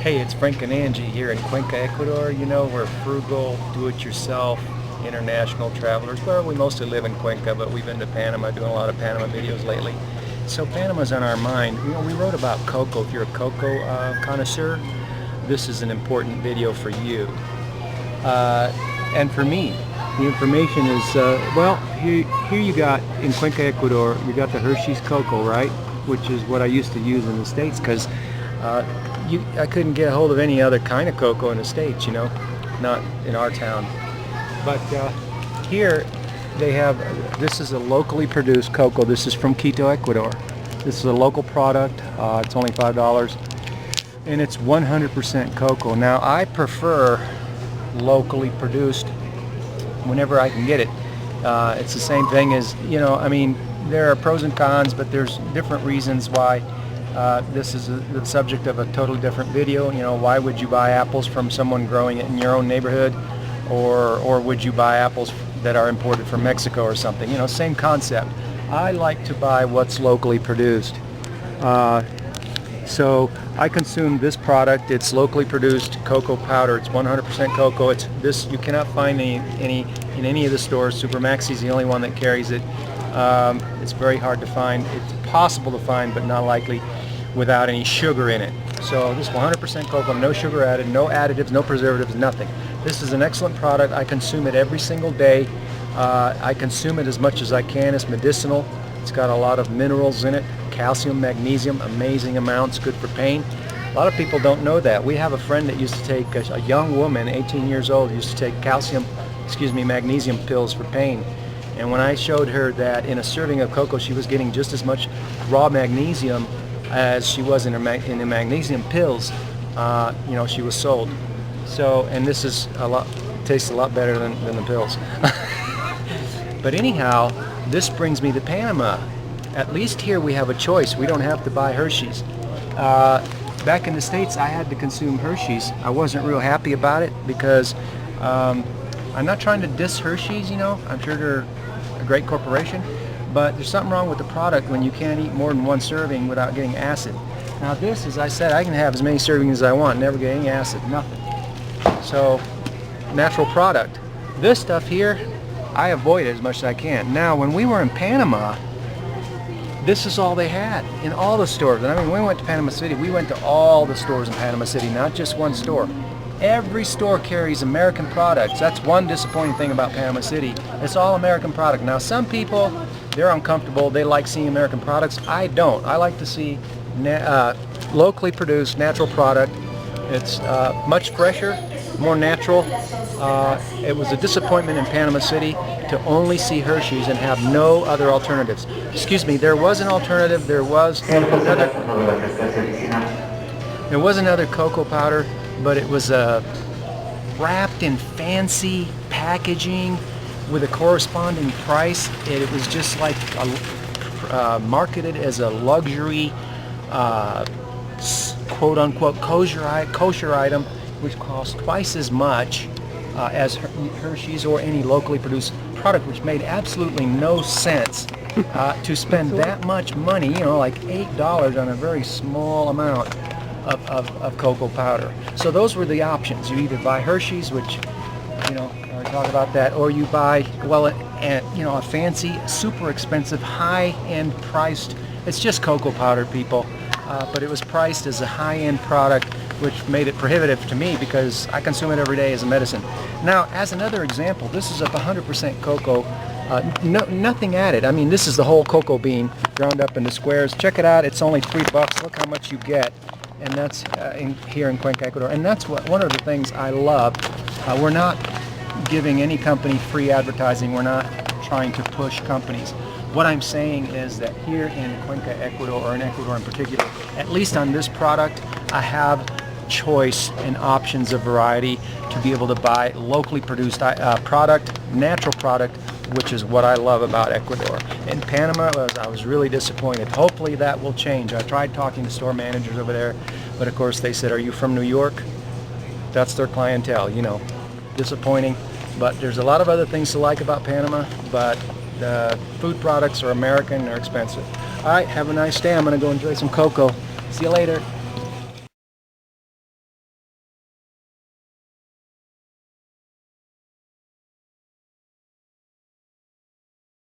Hey, it's Frank and Angie here in Cuenca, Ecuador. You know, we're frugal, do-it-yourself, international travelers. Well, we mostly live in Cuenca, but we've been to Panama, doing a lot of Panama videos lately. So Panama's on our mind. You know, we wrote about cocoa. If you're a cocoa connoisseur, this is an important video for you. And for me, the information is, well, here you got, in Cuenca, Ecuador, you got the Hershey's cocoa, right? Which is what I used to use in the States, because I couldn't get a hold of any other kind of cocoa in the States, you know, not in our town. But here they have, this is a locally produced cocoa. This is from Quito, Ecuador. This is a local product. It's only $5, and it's 100% cocoa. Now, I prefer locally produced whenever I can get it. It's the same thing as, you know, I mean, there are pros and cons, but there's different reasons why. This is the subject of a totally different video. You know, why would you buy apples from someone growing it in your own neighborhood, or would you buy apples that are imported from Mexico or something? You know, same concept. I like to buy what's locally produced. So I consume this product. It's locally produced cocoa powder. It's 100% cocoa. It's this, you cannot find any in any of the stores. Supermaxi is the only one that carries it. It's very hard to find. It's possible to find, but not likely, without any sugar in it. So this 100% cocoa, no sugar added, no additives, no preservatives, nothing. This is an excellent product. I consume it every single day. I consume it as much as I can. It's medicinal. It's got a lot of minerals in it, calcium, magnesium, amazing amounts, good for pain. A lot of people don't know that. We have a friend that used to take, a young woman, 18 years old, used to take magnesium pills for pain. And when I showed her that in a serving of cocoa she was getting just as much raw magnesium as she was in the magnesium pills, you know, she was sold. So, and this is tastes a lot better than the pills. But anyhow, this brings me to Panama. At least here we have a choice. We don't have to buy Hershey's. Back in the States, I had to consume Hershey's. I wasn't real happy about it because I'm not trying to diss Hershey's, you know. I'm sure they're a great corporation, but there's something wrong with the product when you can't eat more than one serving without getting acid. Now this, as I said, I can have as many servings as I want, never get any acid, nothing. So, natural product. This stuff here, I avoid it as much as I can. Now, when we were in Panama, this is all they had in all the stores. And I mean, when we went to Panama City, we went to all the stores in Panama City, not just one store. Every store carries American products. That's one disappointing thing about Panama City. It's all American product. Now, some people, they're uncomfortable. They like seeing American products. I don't. I like to see locally produced natural product. It's much fresher, more natural. It was a disappointment in Panama City to only see Hershey's and have no other alternatives. Excuse me, there was an alternative. There was another cocoa powder, but it was wrapped in fancy packaging with a corresponding price. It was just like marketed as a luxury, quote-unquote kosher item, which cost twice as much as Hershey's or any locally produced product, which made absolutely no sense to spend that much money, you know, like $8 on a very small amount of cocoa powder. So those were the options. You either buy Hershey's, which, you know, I talk about that, or you buy, well, you know, a fancy, super expensive, high-end priced, it's just cocoa powder, people, but it was priced as a high-end product, which made it prohibitive to me because I consume it every day as a medicine. Now, as another example, this is a 100% cocoa, nothing added. I mean, this is the whole cocoa bean ground up into squares. Check it out. It's only $3. Look how much you get. And that's here in Cuenca, Ecuador. And that's one of the things I love. We're not giving any company free advertising. We're not trying to push companies. What I'm saying is that here in Cuenca, Ecuador, or in Ecuador in particular, at least on this product, I have choice and options of variety to be able to buy locally produced product, natural product, which is what I love about Ecuador. In Panama, I was really disappointed. Hopefully that will change. I tried talking to store managers over there, but of course they said, "Are you from New York?" That's their clientele, you know. Disappointing, but there's a lot of other things to like about Panama, but the food products are American, they're expensive. All right, have a nice day. I'm going to go enjoy some cocoa. See you later.